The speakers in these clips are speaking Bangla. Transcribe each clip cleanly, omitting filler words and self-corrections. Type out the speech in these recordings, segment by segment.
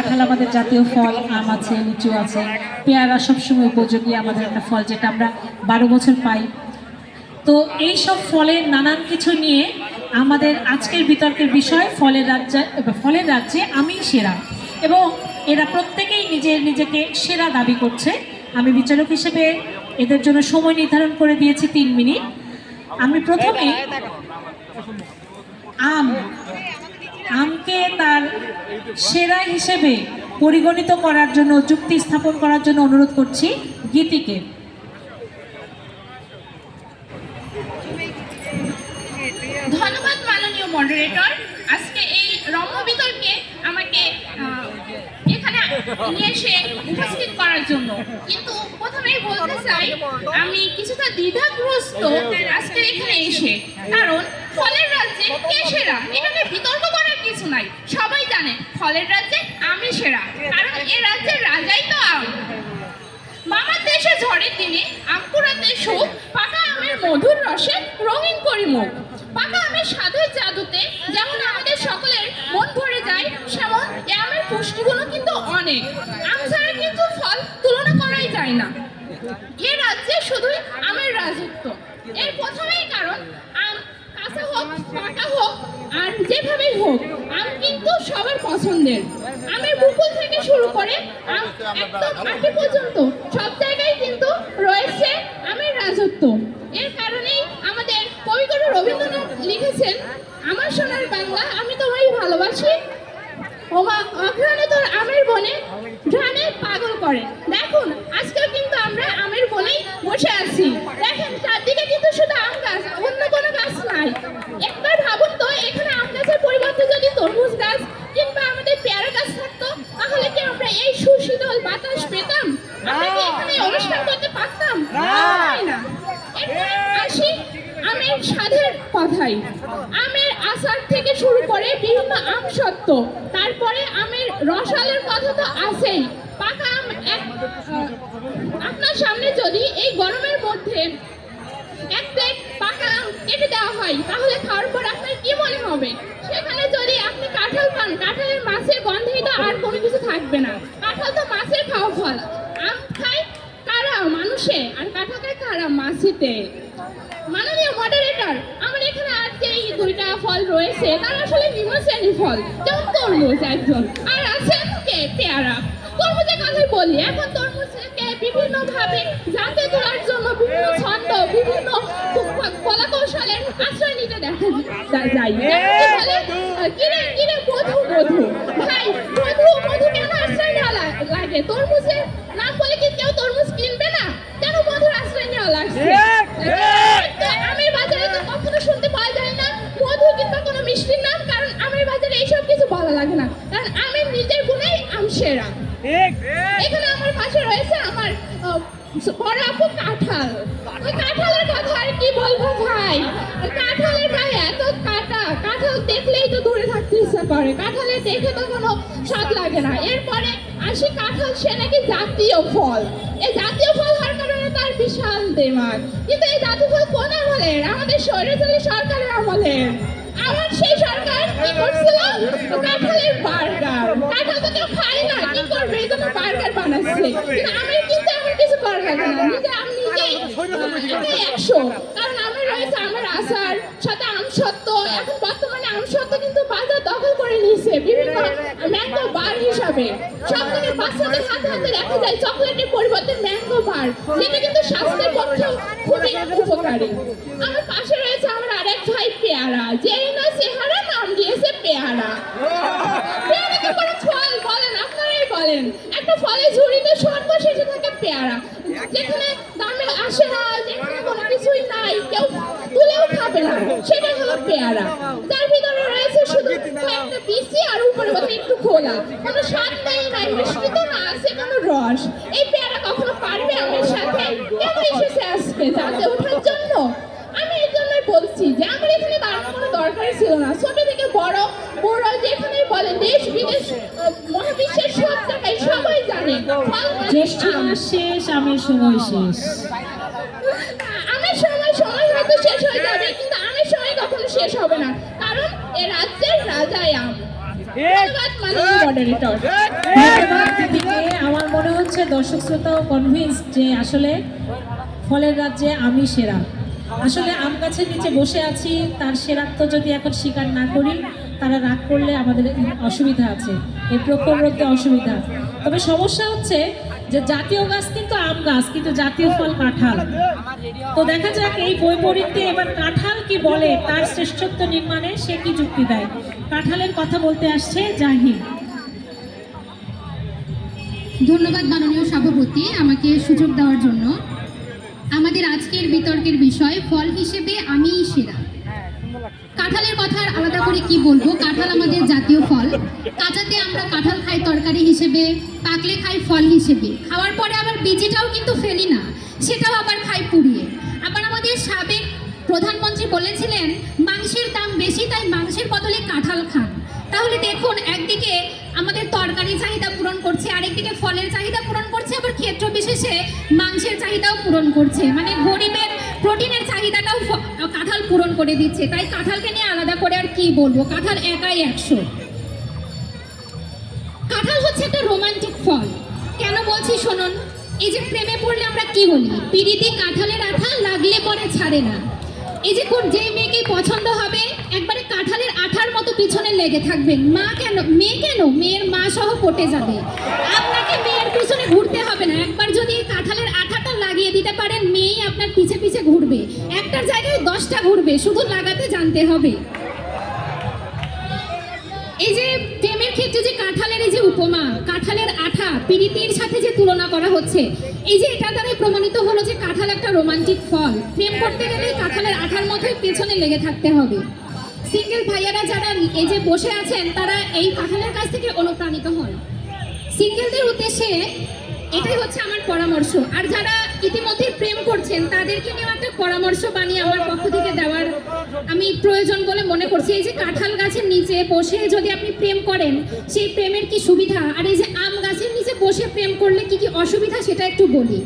কাঁঠাল আমাদের জাতীয় ফল, আম আছে, লিচু আছে, পেয়ারা সবসময় উপযোগী আমাদের একটা ফল, যেটা আমরা 12 বছর পাই। তো এই সব ফলের নানান কিছু নিয়ে আমাদের আজকের বিতর্কের বিষয় ফলের রাজ্যে আমি সেরা, এবং এরা প্রত্যেকেই নিজেকে সেরা দাবি করছে। আমি বিচারক হিসেবে এদের জন্য সময় নির্ধারণ করে দিয়েছি 3 মিনিট। আমি প্রথমে আমকে তার সেরা হিসেবে পরিগণিত করার জন্য, যুক্তি স্থাপন করার জন্য অনুরোধ করছি গীতিকে। ধন্যবাদ মাননীয় মডারেটর, আজকে এই রম্য বিতর্কে আমাকে এখানে নিয়ে এসে উপস্থিত করার জন্য। কিন্তু প্রথমেই বলতে চাই আমি কিছুটা দ্বিধাগ্রস্ত আজকের এখানে এসে, কারণ ফলের রাজ্যে কে সেরা এখানে বিতর্ক করার কিছু নাই। সবাই জানে ফলের রাজ্যে আমি সেরা, কারণ এ রাজ্যের রাজাই তো আম। মামার দেশে ঝড়ের দিনে আম কুড়াতে সুখ, পাকা আমের মধুর রসে রঙিন করি মুখ। পাকা আমের স্বাদের জাদুতে যেমন আমাদের সকলের মন ভরে যায়, সেমন এ আমের পুষ্টিগুণও কিন্তু অনেক। আম ছাড়া কিন্তু ফল তুলনা করাই যায় না। এ রাজ্যে শুধুই আমের রাজত্ব। এর প্রথমেই কারণ আম কাঁচা হোক, পাকা হোক, আর যেভাবেই হোক আম কিন্তু সবার পছন্দের। আমের মুকুল থেকে শুরু করে আম একদম আটি পর্যন্ত সব জায়গায় কিন্তু রয়েছে আমের রাজত্ব। এর কারণেই আমাদের কবিগুরু রবীন্দ্রনাথ লিখেছেন, আমার সোনার বাংলা আমি তোমায় ভালোবাসি, ওমা অঘ্রাণে তোর আমের বনে ঘ্রাণে পাগল করে। দেখুন আজকেও কিন্তু আমরা আমের বনেই বসে আছি। দেখেন চারদিকে কিন্তু শুধু আম গাছ, অন্য কোনো গাছ নাই। একবার ভাবুন তো, এখানে আম গাছের পরিবর্তে যদি তরমুজ গাছ কিংবা আমাদের পেয়ারা গাছ থাকতো, তাহলে কি আমরা এই সুশীতল বাতাস পেতাম? আমরা কি এখানে অনুষ্ঠান করতে পারতাম? না। এরপরে আসি আমের স্বাদের কথাই। আমের আচার থেকে শুরু করে বিভিন্ন আম সত্ত্ব, তারপরে আমের রসালের কথা তো আছেই। পাকা আম আপনার সামনে যদি এই গরমের মধ্যে এক প্লেট পাকা আম কেটে দেওয়া হয়, তাহলে খাওয়ার পর আপনার কি মনে হবে? সেখানে যদি আপনি কাঁঠাল পান, কাঁঠালের মাছের গন্ধেই তো আর কোনো কিছু থাকবে না। কাঁঠাল তো মাছের খাওয়া ফল। আম খায় কারা? মানুষে। আর কাঁঠাল খায় কারা? মাছিতে। মাননীয় মডারেটর, আমার এখানে আর যে এই 2টা ফল রয়েছে তারা আসলে নিম্ন শ্রেণীর ফল, যেমন তরমুজ একজন, আর আছে কে? পেয়ারা। তরমুজের কথাই বলি, এখন তরমুজকে বিভিন্ন ভাবে জানতে তোলার জন্য বিভিন্ন ছন্দ, বিভিন্ন কলা কৌশলের আশ্রয় নিতে দেখা যায়। কিরে কিরে মধু মধু, ভাই মধু মধু কেন আশ্রয় নেওয়া লাগে? তরমুজের নাম বলে কি কেউ তরমুজ কিনবে না? কেন মধুর আশ্রয় নেওয়া লাগছে? আমের বাজারে তো কখনো শুনতে পাওয়া যায় না মধু কিংবা কোনো মিষ্টির নাম, কারণ আমের বাজারে এইসব কিছু বলা লাগে না, কারণ আমের নিজের গুণেই আম সেরা। এখানে আমার পাশে রয়েছে আমার বড় আপু কাঁঠাল। ওই কাঁঠালের কথা আর কি বলবো ভাই, কাঁঠালের গায়ে এত কাঁটা, কাঁঠাল দেখলেই তো দূরে থাকতে ইচ্ছা করে, কাঁঠালের দেখে তো কোনো স্বাদ লাগে না। এরপরে আসি কাঁঠাল, সে নাকি জাতীয় ফল। এই জাতীয় ফল হওয়ার কারণে তার বিশাল দেমাগ, কিন্তু এই জাতীয় ফল কোন আমলের? আমাদের স্বৈরাচারী সরকারের আমলের। আমার সেই সরকার কি করছিল? কাঁঠালের বার্গার। কাঁঠাল তো কেউ খায় না, কি করবে? এই জন্য বার্গার বানাচ্ছে। কিন্তু আমি কিন্তু এমন কিছু করা লাগে না, আমি নিজেই 100, কারণ আমার রয়েছে আমার আচার, সাথে আম সত্ত্ব। এখন বর্তমানে আম সত্ত্ব কিন্তু বাজার দখল করে নিয়েছে বিভিন্ন ম্যাঙ্গো বার হিসাবে। সব থেকে বাচ্চাদের হাতে হাতে দেখা যায় চকলেটের পরিবর্তে ম্যাঙ্গো বার, যেটা কিন্তু স্বাস্থ্যের পক্ষে খুবই উপকারী। আমার পাশে রয়েছে আমার আরেক ভাই পেয়ারা, যে না চেহারা নাম দিয়েছে পেয়ারা। পেয়ারা কি কোনো ফল? বলেন, আপনারাই বলেন। একটা ফলের ঝুড়িতে সর্বশেষে থাকে পেয়ারা, যেখানে দামে আসে না, যেখানে কোনো কিছুই নাই, কেউ তুলেও খাবে না, সেটা হলো পেয়ারা। তার ভিতরে রয়েছে শুধু কয়েকটা বিচি আর উপরে বোধহয় একটু খোলা, কোনো স্বাদ নেই, নাই মিষ্টি তো না, আছে কোনো রস। এই পেয়ারা কখনো পারবে আমার সাথে? কেন এসেছে আজকে? জানতে ওঠার জন্য? আমি এই জন্যই বলছি যে আমার এখানে দাঁড়ানোর কোনো দরকারই ছিল না। ছোট থেকে বড় বড় যেখানেই বলে, দেশ বিদেশ মহাবিশ্বের সব জায়গায় সবাই জানে জ্যৈষ্ঠ মাস শেষ, আমের সময় শেষ। আমের সময় হয়তো শেষ হয়ে যাবে, কিন্তু আমের সময় কখনো শেষ হবে না, কারণ এ রাজ্যের রাজাই আম। ধন্যবাদ মাননীয় মডারেটর। ধন্যবাদ দিদিকে। আমার মনে হচ্ছে দর্শক শ্রোতাও কনভিন্স যে আসলে ফলের রাজ্যে আমি সেরা। আসলে আম গাছের নিচে বসে আছি, তার সেরাত্ব যদি এখন স্বীকার না করি, তারা রাগ করলে আমাদের অসুবিধা আছে, এই প্রখর রোধে অসুবিধা। তবে সমস্যা হচ্ছে যে জাতীয় গাছ কিন্তু আম গাছ, কিন্তু জাতীয় ফল কাঁঠাল। তো দেখা যাক এই বৈপরীত্যে এবার কাঁঠাল কি বলে, তার শ্রেষ্ঠত্ব নির্মাণে সে কি যুক্তি দেয়। কাঁঠালের কথা বলতে আসছে জাহিদ। ধন্যবাদ মাননীয় সভাপতি আমাকে সুযোগ দেওয়ার জন্য। আমাদের আজকের বিতর্কের বিষয় ফল হিসেবে আমিই সেরা। কাঁঠালের কথা আর আলাদা করে কি বলবো, কাঁঠাল আমাদের জাতীয় ফল। কাঁচাতে আমরা কাঁঠাল খাই তরকারি হিসেবে, পাকলে খাই ফল হিসেবে, খাওয়ার পরে আবার বিচিটাও কিন্তু ফেলি না, সেটাও আবার খাই পুড়িয়ে। আবার আমাদের সাবেক প্রধানমন্ত্রী বলেছিলেন মাংসের দাম বেশি, তাই মাংসের বদলে কাঁঠাল খান। তাহলে দেখুন, একদিকে আমাদের তরকারি চাহিদা পূরণ করছে, আরেকদিকে ফলের চাহিদা পূরণ করছে, আবার ক্ষেত্র বিশেষে মাংসের চাহিদাও পূরণ করছে। মানে গরিবের প্রোটিনের চাহিদাটাও কাঁঠাল পূরণ করে দিচ্ছে। তাই কাঁঠালকে নিয়ে আলাদা করে আর কি বলবো, কাঁঠাল একাই 100। কাঁঠাল হচ্ছে একটা রোমান্টিক ফল। কেন বলছি শুনুন। এই যে প্রেমে পড়লে আমরা কি বলি, পিরিতি কাঁঠালের আঠা লাগলে পরে ছাড়ে না। এই যে যে মেয়েকে পছন্দ হবে একবারে কাঁঠালের আঠার মতো পিছনে লেগে থাকবেন। মেয়ের মা সহ পটে যাবে। আপনাকে মেয়ের পিছনে ঘুরতে হবে না, একবার যদি কাঁঠালের আঠাটা লাগিয়ে দিতে পারেন, মেয়েই আপনার পিছে পিছে ঘুরবে। একটার জায়গায় 10টা ঘুরবে, শুধু লাগাতে জানতে হবে। এই যে প্রেমের ক্ষেত্রে যে কাঁঠালের এই যে উপমা, কাঁঠালের আঠা পিরিতির সাথে যে তুলনা করা হচ্ছে, এই যে এটা দ্বারাই প্রমাণিত হলো যে কাঁঠাল একটা রোমান্টিক ফল। প্রেম করতে গেলে কাঁঠালের আঠার মতোই পেছনে লেগে থাকতে হবে। সিঙ্গেল ভাইয়ারা যারা এই যে বসে আছেন, তারা এই কাঁঠালের কাছ থেকে অনুপ্রাণিত হন। সিঙ্গেলদের উদ্দেশ্যে এটাই হচ্ছে আমার পরামর্শ। আর যারা ইতিমধ্যে প্রেম করছেন, তাদেরকে নিয়ে একটা পরামর্শ বানিয়ে আমার পক্ষ থেকে দেওয়ার আমি প্রয়োজন বলে মনে করছি। এই যে কাঁঠাল গাছের নিচে বসে যদি আপনি প্রেম করেন, সেই প্রেমের কি সুবিধা, আর এই যে আম গাছের নিচে বসে প্রেম করলে কি কি অসুবিধা, সেটা একটু বলি।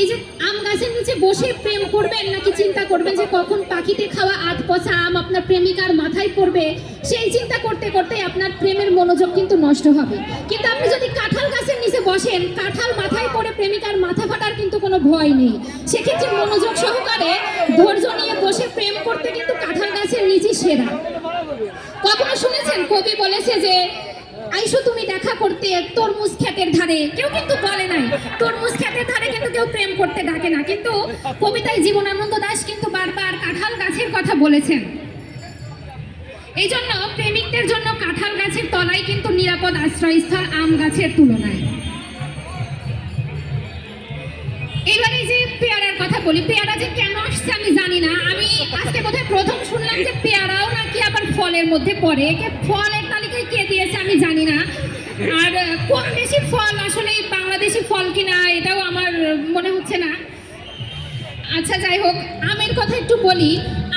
এই যে আম গাছের নিচে বসে প্রেম করবেন, নাকি চিন্তা করবেন যে কখন পাখিতে খাওয়া আধ পচা আম আপনার প্রেমিকার মাথায় পড়বে, সেই চিন্তা করতে করতে আপনার প্রেমের মনোযোগ কিন্তু নষ্ট হবে। কিন্তু আপনি যদি কাঁঠাল গাছের নিচে বসেন, কাঁঠাল মাথায় পড়ে প্রেমিকার মাথা ফাটার কিন্তু কোনো ভয় নেই। সেক্ষেত্রে মনোযোগ সহকারে ধৈর্য নিয়ে বসে প্রেম করতে কিন্তু কাঁঠাল গাছের নিচে সেরা। কখনো শুনেছেন কবি বলেছে যে আইসো তুমি দেখা করতে তরমুজ ক্ষেতের ধারে? কেউ কিন্তু বলে নাই তরমুজ ক্ষেতের ধারে কিন্তু কেউ প্রেম করতে ডাকে না। কিন্তু কবিতায় জীবনানন্দ দাশ কিন্তু বারবার কাঁঠাল গাছের কথা বলেছেন। এই জন্য প্রেমিকদের জন্য কাঁঠাল গাছের তলায় কিন্তু নিরাপদ আশ্রয়স্থল আম গাছের তুলনায়। এবারে যে পেয়ারার কথা বলি, পেয়ারা যে কেন আসছে আমি জানি না। আমি আজকে বোধহয় প্রথম শুনলাম যে পেয়ারাও নাকি আবার ফলের মধ্যে পড়ে। ফলের তালিকায় কে দিয়েছে আমি জানি না। আর কোন দেশি ফল আসলে বাংলাদেশি ফল কিনা এটাও আমার মনে হচ্ছে না। আচ্ছা যাই হোক, আমের কথা একটু বলি।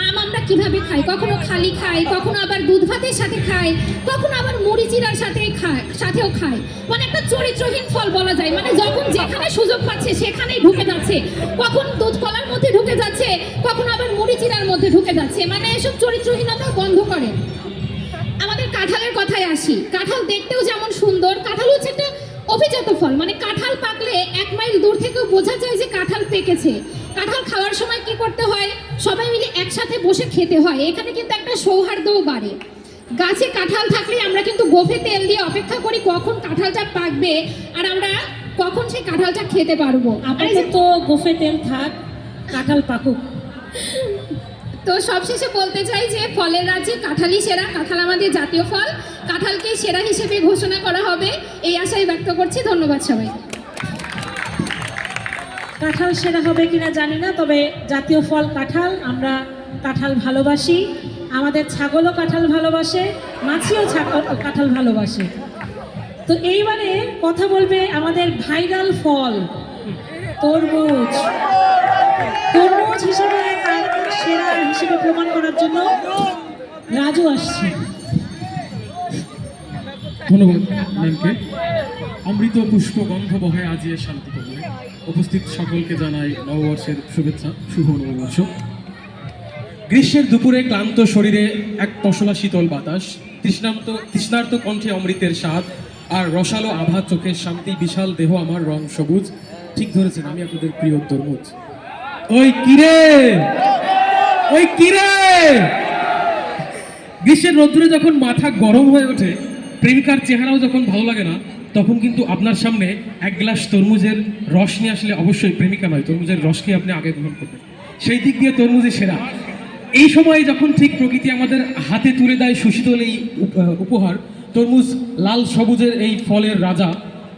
আম আমরা কিভাবে খাই, কখনো খালি খাই, কখনো আবার দুধ ভাতের সাথে খাই, কখনো আবার মুড়ি চিড়ার সাথেও খাই। মানে একটা চরিত্রহীন ফল বলা যায়। মানে যখন যেখানে সুযোগ পাচ্ছে সেখানেই ঢুকে যাচ্ছে। কখন দুধ কলার মধ্যে ঢুকে যাচ্ছে, কখনো আবার মুড়ি চিড়ার মধ্যে ঢুকে যাচ্ছে। মানে এসব চরিত্রহীনতা বন্ধ করে। আমাদের কাঁঠালের কথায় আসি। কাঁঠাল দেখতেও যেমন সুন্দর, কাঁঠাল হচ্ছে একটা অভিজাত ফল। মানে কাঁঠাল পাকলে 1 মাইল দূর থেকেও বোঝা যায় যে কাঁঠাল পেকেছে। কাঁঠাল খাওয়ার সময় কি করতে হয়, সবাই মিলে একসাথে বসে খেতে হয়। এখানে কিন্তু একটা সৌহার্দ্যও বাড়ে। গাছে কাঁঠাল থাকলে আমরা কিন্তু গোফে তেল দিয়ে অপেক্ষা করি কখন কাঁঠালটা পাকবে আর আমরা কখন সেই কাঁঠালটা খেতে পারবো। আপাতত গোফে তেল থাক, কাঁঠাল পাকুক। তো সবশেষে বলতে চাই যে ফলের রাজ্যে কাঁঠালই সেরা। কাঁঠাল আমাদের জাতীয় ফল, কাঁঠালকে সেরা হিসেবে ঘোষণা করা হবে এই আশাই ব্যক্ত করছি। ধন্যবাদ সবাই। কাঁঠাল সেরা হবে কিনা জানি না, তবে জাতীয় ফল কাঁঠাল, আমরা কাঁঠাল ভালোবাসি। আমাদের ছাগলও কাঁঠাল ভালোবাসে, মাছিও কাঁঠাল ভালোবাসে। তো এইবারে কথা বলবে আমাদের ভাইরাল ফল তরমুজ। তরমুজ হিসেবে তার সেরা হিসেবে প্রমাণ করার জন্য রাজু আসছে। ধন্যবাদ ম্যামকে। অমৃত পুষ্প গন্ধ বহে আজিয়ে শান্তি কবলে। উপস্থিত সকলকে জানাই নববর্ষের শুভেচ্ছা, শুভ নববর্ষ। গ্রীষ্মের দুপুরে ক্লান্ত শরীরে এক পশলা শীতল বাতাস তৃষ্ণার্ত কণ্ঠে অমৃতের স্বাদ, আর রসালো আভা চোখের শান্তি, বিশাল দেহ আমার রং সবুজ। ঠিক ধরেছেন, আমি আপনাদের প্রিয় তরমুজ। ওই কিরে, ওই কিরে, গ্রীষ্মের রোদ্দুরে যখন মাথা গরম হয়ে ওঠে, প্রেমিকার চেহারাও যখন ভালো লাগে না, তখন কিন্তু আপনার সামনে এক গ্লাস তরমুজের রস নিয়ে আসলে অবশ্যই প্রেমিকা নয়, তরমুজের রসকে আপনি আগে গ্রহণ করবেন। সেই দিক দিয়ে তরমুজই সেরা। এই সময় যখন ঠিক প্রকৃতি আমাদের হাতে তুলে দেয় সুশীতল এই উপহার, তরমুজ লাল সবুজের এই ফলের রাজা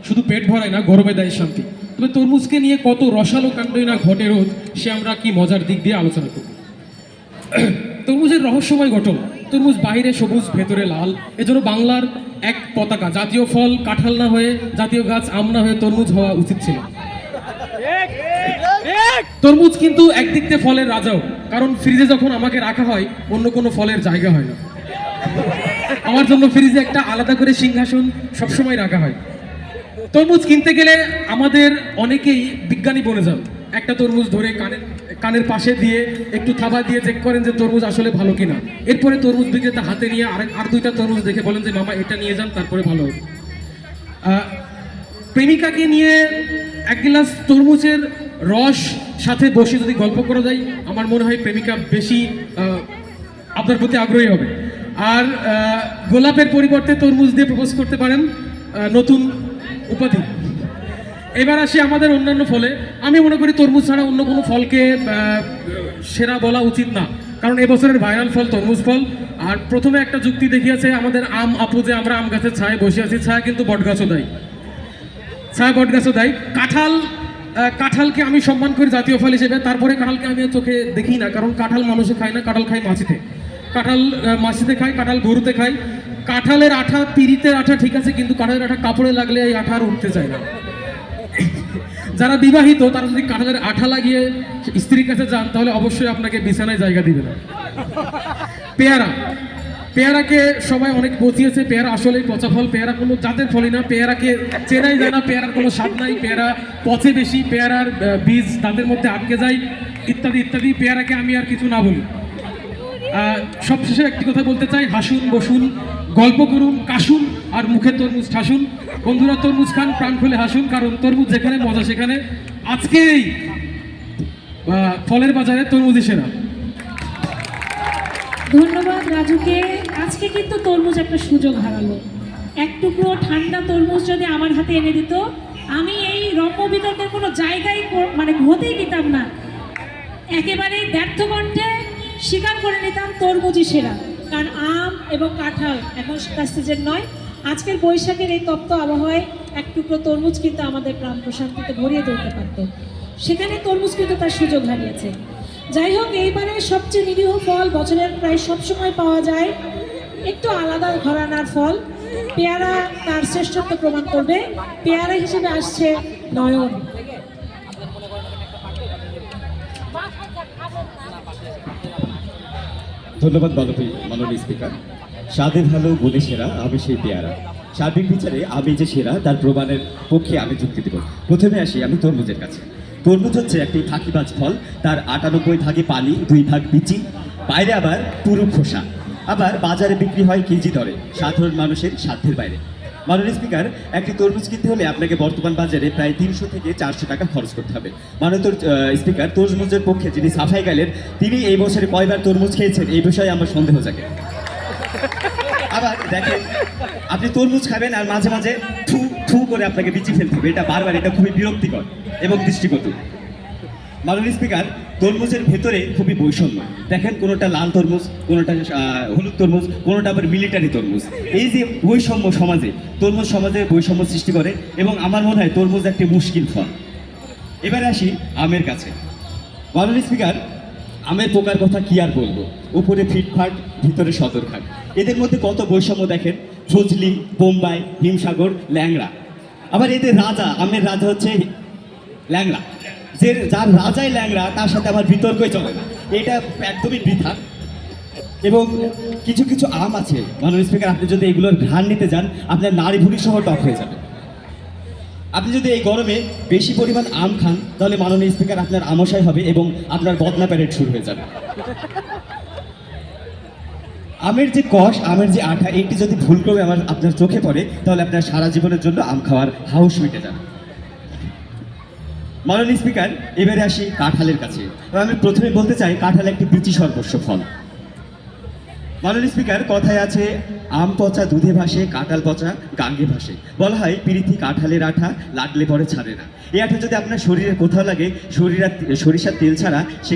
শুধু পেট ভরায় না, গরমে দেয় শান্তি। তবে তরমুজকে নিয়ে কত রসালো কাণ্ডই না ঘটে রোজ, সে আমরা কি মজার দিক দিয়ে আলোচনা করব। তরমুজের রহস্যময় গঠন। তরমুজ বাইরে সবুজ, ভেতরে লাল। এজন্য বাংলার এক পতাকা, জাতীয় ফল কাঁঠাল না হয়ে, জাতীয় গাছ আম না হয়ে তরমুজ হওয়া উচিত ছিল। তরমুজ কিন্তু একদিক থেকে ফলের রাজাও, কারণ ফ্রিজে যখন আমাকে রাখা হয় অন্য কোনো ফলের জায়গা হয় না। আমার জন্য ফ্রিজে একটা আলাদা করে সিংহাসন সবসময় রাখা হয়। তরমুজ কিনতে গেলে আমাদের অনেকেই বিজ্ঞানী বনে যান। একটা তরমুজ ধরে কানের পাশে দিয়ে একটু থাবা দিয়ে চেক করেন যে তরমুজ আসলে ভালো কিনা। এরপরে তরমুজ বিক্রেতা হাতে নিয়ে আর দুইটা তরমুজ দেখে বলেন যে মামা এটা নিয়ে যান, তারপরে ভালো হবে। প্রেমিকাকে নিয়ে এক গ্লাস তরমুজের রস সাথে বসে যদি গল্প করা যায়, আমার মনে হয় প্রেমিকা বেশি আপনার প্রতি আগ্রহী হবে। আর গোলাপের পরিবর্তে তরমুজ দিয়ে প্রপোজ করতে পারেন, নতুন উপাধি। এবার আসি আমাদের অন্যান্য ফলে। আমি মনে করি তরমুজ ছাড়া অন্য কোনো ফলকে সেরা বলা উচিত না, কারণ এবছরের ভাইরাল ফল তরমুজ ফল। আর প্রথমে একটা যুক্তি দেখিয়েছে আমাদের আম আপু যে আমরা আম গাছের ছায় বসে আছি, ছায়া কিন্তু বটগাছও দেয়, ছায়া বটগাছও দেয়। কাঁঠালকে আমি সম্মান করি জাতীয় ফল হিসেবে, তারপরে কাঁঠালকে আমি চোখে দেখি না, কারণ কাঁঠাল মানুষে খায় না, কাঁঠাল খায় মাছিতে। কাঁঠাল মাছিতে খায়, কাঁঠাল গরুতে খায়। কাঁঠালের আঠা পিরিতের আঠা ঠিক আছে, কিন্তু কাঁঠালের আঠা কাপড়ে লাগলে এই আঠা আর উঠতে চায় না। যারা বিবাহিত তারা যদি কাঁঠালের আঠা লাগিয়ে স্ত্রীর কাছে যান, তাহলে অবশ্যই আপনাকে বিছানায় জায়গা দিবে না। পেয়ারাকে সবাই অনেক বচিয়েছে, পেয়ারা আসলেই পচা ফল, পেয়ারা কোনো জাতের ফলই না, পেয়ারাকে চেনাই যায় না, পেয়ারার কোনো স্বাদ নাই, পেয়ারা পচে বেশি, পেয়ারার বীজ তাদের মধ্যে আটকে যায়, ইত্যাদি ইত্যাদি। পেয়ারাকে আমি আর কিছু না বলি। সবশেষে একটি কথা বলতে চাই, হাসুন, বসুন, গল্প করুন, কাশুন, আর মুখে তরমুজ ঠাসুন। বন্ধুরা, তরমুজ খান, প্রাণ খুলে হাসুন, কারণ তরমুজ যেখানে মজা সেখানে। আজকেই ফলের বাজারে তরমুজই সেরা। ধন্যবাদ রাজুকে। আজকে কিন্তু তরমুজ একটা সুযোগ হারালো। এক টুকরো ঠান্ডা তরমুজ যদি আমার হাতে এনে দিত, আমি এই রম্য বিতর্কের কোনো জায়গায় মানে হতেই দিতাম না। একেবারেই ব্যর্থ কণ্ঠে স্বীকার করে নিতাম তরমুজই সেরা, কারণ আম এবং কাঁঠাল এখন তার সিজন নয়। আজকের বৈশাখের এই তপ্ত আবহাওয়ায় এক টুকরো তরমুজ কিন্তু আমাদের প্রাণ প্রশান্তিতে ভরিয়ে তুলতে পারত, সেখানে তরমুজ কিন্তু তার সুযোগ হারিয়েছে। যাই হোক, এইবারে সবচেয়ে নিরীহ ফল বছরের প্রায় সবসময় পাওয়া যায়, একটু আলাদা ঘরানার ফল। পেয়ারা তার শ্রেষ্ঠত্ব প্রমাণ করবে। পেয়ারা হিসেবে আসছে নয়ন। ধন্যবাদ মাননীয় স্পিকার। স্বাদে ভালো, গুণে সেরা, আমি সেই পেয়ারা। সার্বিক বিচারে আমি যে সেরা তার প্রমাণের পক্ষে আমি যুক্তি দেব। প্রথমে আসি আমি তরমুজের কাছে। তরমুজ হচ্ছে একটি ফাঁকিবাজ ফল। তার 98 ভাগে পানি, 2 ভাগ বিচি, বাইরে আবার পুরো খোসা। আবার বাজারে বিক্রি হয় কেজি দরে, সাধারণ মানুষের সাধ্যের বাইরে। মাননীয় স্পিকার, একটি তরমুজ কিনতে হলে আপনাকে বর্তমান বাজারে প্রায় 300 থেকে 400 টাকা খরচ করতে হবে। মাননীয় স্পিকার, তরমুজের পক্ষে যিনি সাফাই গেলেন, তিনি এই বছরে কয়বার তরমুজ খেয়েছেন এই বিষয়ে আমার সন্দেহ জাগে। আবার দেখেন, আপনি তরমুজ খাবেন আর মাঝে মাঝে থু থু করে আপনাকে বিচি ফেলতে হবে, এটা বারবার, এটা খুবই বিরক্তিকর এবং দৃষ্টিকটু। মাননীয় স্পিকার, তরমুজের ভেতরে খুবই বৈষম্য। দেখেন, কোনোটা লাল তরমুজ, কোনোটা হলুদ তরমুজ, কোনোটা আবার মিলিটারি তরমুজ। এই যে বৈষম্য সমাজে, তরমুজ সমাজে বৈষম্য সৃষ্টি করে, এবং আমার মনে হয় তরমুজ একটি মুশকিল ফল। এবারে আসি আমের কাছে। মাননীয় স্পিকার, আমের পোকার কথা কি আর বলবো, উপরে ফিটফাট, ভিতরে সদরঘাট। এদের মধ্যে কত বৈষম্য দেখেন, ফজলি, বোম্বাই, হিমসাগর, ল্যাংড়া। আবার এদের রাজা, আমের রাজা হচ্ছে ল্যাংড়া। যার রাজাই ল্যাংড়া, তার সাথে আমার বিতর্কই চলে না, এটা একদমই বৃথা। এবং কিছু কিছু আম আছে মাননীয় স্পিকার, আপনি যদি এগুলোর ঘ্রাণ নিতে যান, আপনার নাড়ি ভুড়ি সহ টক হয়ে যাবে। আপনি যদি এই গরমে বেশি পরিমাণ আম খান, তাহলে মাননীয় স্পিকার আপনার আমাশয় হবে এবং আপনার বদনা প্যারেড শুরু হয়ে যাবে। আমের যে কষ, আমের যে আঠা, এটি যদি ভুলক্রমে আপনার চোখে পড়ে তাহলে আপনার সারা জীবনের জন্য আম খাওয়ার হাউস মিটে যাবে। মাননীয় স্পিকার, এবারে আসি কাঁঠালের কাছে। আমি প্রথমে বলতে চাই কাঁঠাল একটি বিচি সর্বস্ব ফল। মাননীয় স্পিকার, কথায় আছে আম পচা দুধে ভাসে, কাঁঠাল পচা গাঙ্গে ভাসে। বলা হয় পিরিতি কাঁঠালের আঠা, লাগলে পরে ছাড়ে না। এই আঠা যদি আপনার শরীরে কোথাও লাগে, সরিষার তেল ছাড়া সে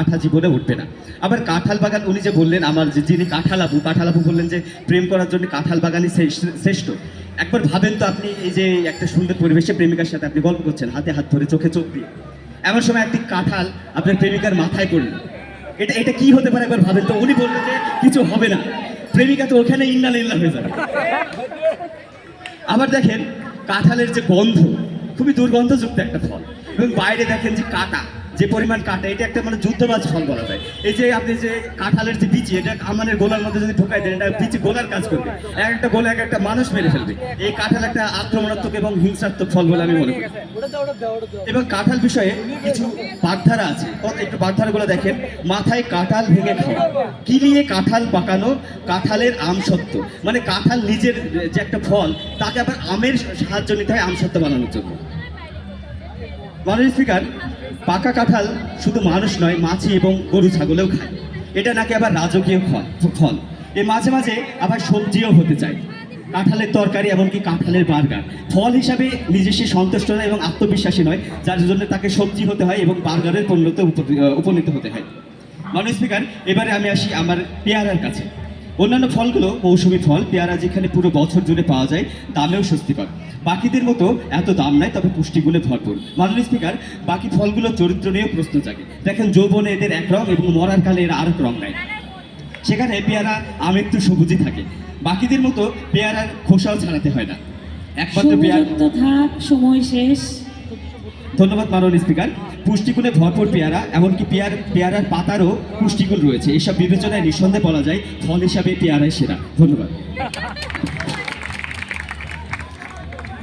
আঠা জীবনে উঠবে না। আবার কাঁঠাল বাগান, উনি যে বললেন আমার যিনি কাঁঠাল আপু বললেন যে প্রেম করার জন্য কাঁঠাল বাগানই শ্রেষ্ঠ। একবার ভাবেন তো, আপনি এই যে একটা সুন্দর পরিবেশে প্রেমিকার সাথে আপনি গল্প করছেন, হাতে হাত ধরে চোখে চোখ দিয়ে, এমন সময় একটি কাঁঠাল আপনার প্রেমিকার মাথায় পড়ল, এটা কি হতে পারে একবার ভাবেন তো। উনি বললেন যে কিছু হবে না, প্রেমিকা তো ওখানে ইন্নালিল্লাহ হয়ে যাবে। আবার দেখেন কাঁঠালের যে গন্ধ, খুবই দুর্গন্ধযুক্ত একটা ফল, এবং বাইরে দেখেন যে কাঁটা, যে পরিমাণ কাঁটা, এটা একটা মানে যুদ্ধবাজ ফল বলা যায়। এই যে আপনি যে কাঁঠালের যে বিচি, এটা আমাদের গোলার মধ্যে যদি ঢোকাই দেন, এটা বিচি গোলার কাজ করবে, এক একটা গোলা এক একটা মানুষ মেরে ফেলবে। এই কাঁঠাল একটা আক্রমণাত্মক এবং হিংসাত্মক ফল বলে আমি মনে করি। এবং কাঁঠাল বিষয়ে কিছু বাগধারা আছে, একটু বাগধারাগুলো দেখেন। মাথায় কাঁঠাল ভেঙে খাওয়া, কিলিয়ে কাঁঠাল পাকানো, কাঁঠালের আম সত্য। মানে কাঁঠাল নিজের যে একটা ফল, তাকে আবার আমের সাহায্য নিতে হয় আম সত্য বানানোর জন্য। মাননীয় স্পিকার, পাকা কাঁঠাল শুধু মানুষ নয়, মাছি এবং গরু ছাগলেও খায়। এটা নাকি আবার রাজকীয় ফল। এ মাঝে মাঝে আবার সবজিও হতে চায়। কাঁঠালের তরকারি, এমনকি কাঁঠালের বার্গার ফল হিসাবে নিজস্ব সন্তুষ্ট নয় এবং আত্মবিশ্বাসী নয়, যার জন্য তাকে সবজি হতে হয় এবং বার্গারের পণ্যতে উপনীত হতে হয়। মাননীয় স্পিকার, এবারে আমি আসি আমার পেয়ারার কাছে। অন্যান্য ফলগুলো মৌসুমি ফল, পেয়ারা যেখানে পুরো বছর জুড়ে পাওয়া যায়, দামেও স্বস্তিকর। বাকিদের মতো এত দাম নাই, তবে পুষ্টিগুণে ভরপুর। মাননীয় স্পিকার, বাকি ফলগুলোর চরিত্র নিয়েও প্রশ্ন জাগে। দেখেন যৌবনে এদের এক রং এবং মরার কালে এরা আরেক রং নেয়। সেখানে পেয়ারা আম একটু সবুজই থাকে, বাকিদের মতো পেয়ারার খোসাও ছাড়াতে হয় না। একমাত্র পেয়ারা। সময় তো থাক, সময় শেষ। ধন্যবাদ মাননীয় স্পিকার। পুষ্টিগুণে ভরপুর পেয়ারা, এমনকি পেয়ারার পাতারও পুষ্টিগুণ রয়েছে। এসব বিবেচনায় নিঃসন্দেহে বলা যায় ফল হিসাবে পেয়ারাই সেরা। ধন্যবাদ।